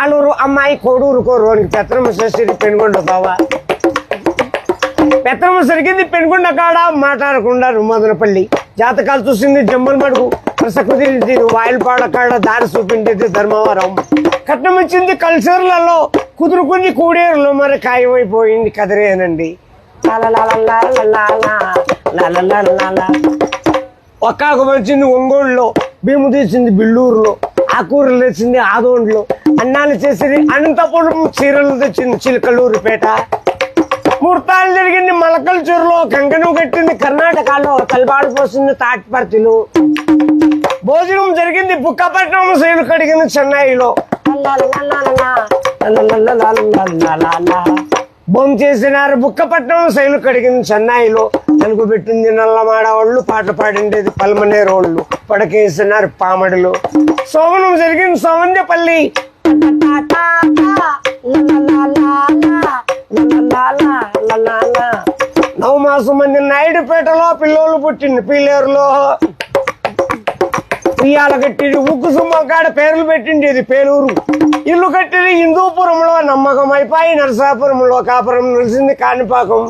ఆలూరు అమ్మాయి కోడూరు కోరునికి పెత్తనమ్మ చేసేది పెనుగొండ బావా. పెత్తనమ్మ సరిగింది పెనుగొండ కాడ మాట్లాడకుండా మదనపల్లి జాతకాలు చూసింది జమ్మల మడుగు ప్రస కుదిరింది వాయిల్పాడ కాడ దారి చూపించేది ధర్మవరం కట్నం ఇచ్చింది కల్చర్లలో కుదురుకుంది కూడేరులో మరి ఖాయమైపోయింది కదిరేనండి. ఒక్కాకు వచ్చింది ఒంగోలులో భీము తీసింది బిల్లూరులో ఆకూరలు తెచ్చింది ఆదోండ్లో అన్నాలు చేసింది అనంతపురం చీరలు తెచ్చింది చిలకలూరుపేట ముహూర్తాలు జరిగింది మలకల్ చెరులో కంకణం కట్టింది కర్ణాటకలో తలబాడు పోసింది తాటిపర్తిలో భోజనం జరిగింది బుక్కపట్నం శైలు కడిగింది చెన్నైలో బొమ్మ చేసినారు బుక్కపట్నం శైలు కడిగింది చెన్నైలో తెలుగు పెట్టింది నల్లమాడవాళ్ళు పాటలు పాడిండేది పల్మనేరోళ్ళు పడకేసినారు పామడిలో సోమనం జరిగింది సోమంజపల్లి నవమాసం మంది నాయుడుపేటలో పిల్లోళ్ళు పుట్టింది పీలేరులో ఉయ్యాల కట్టింది ఉక్కు సుమ్మ కాడ పేర్లు పెట్టిండేది పేలూరు ఇల్లు కట్టింది హిందూపురంలో నమ్మకం అయిపోయి నరసాపురంలో కాపురం నిలిచింది కాణిపాకం.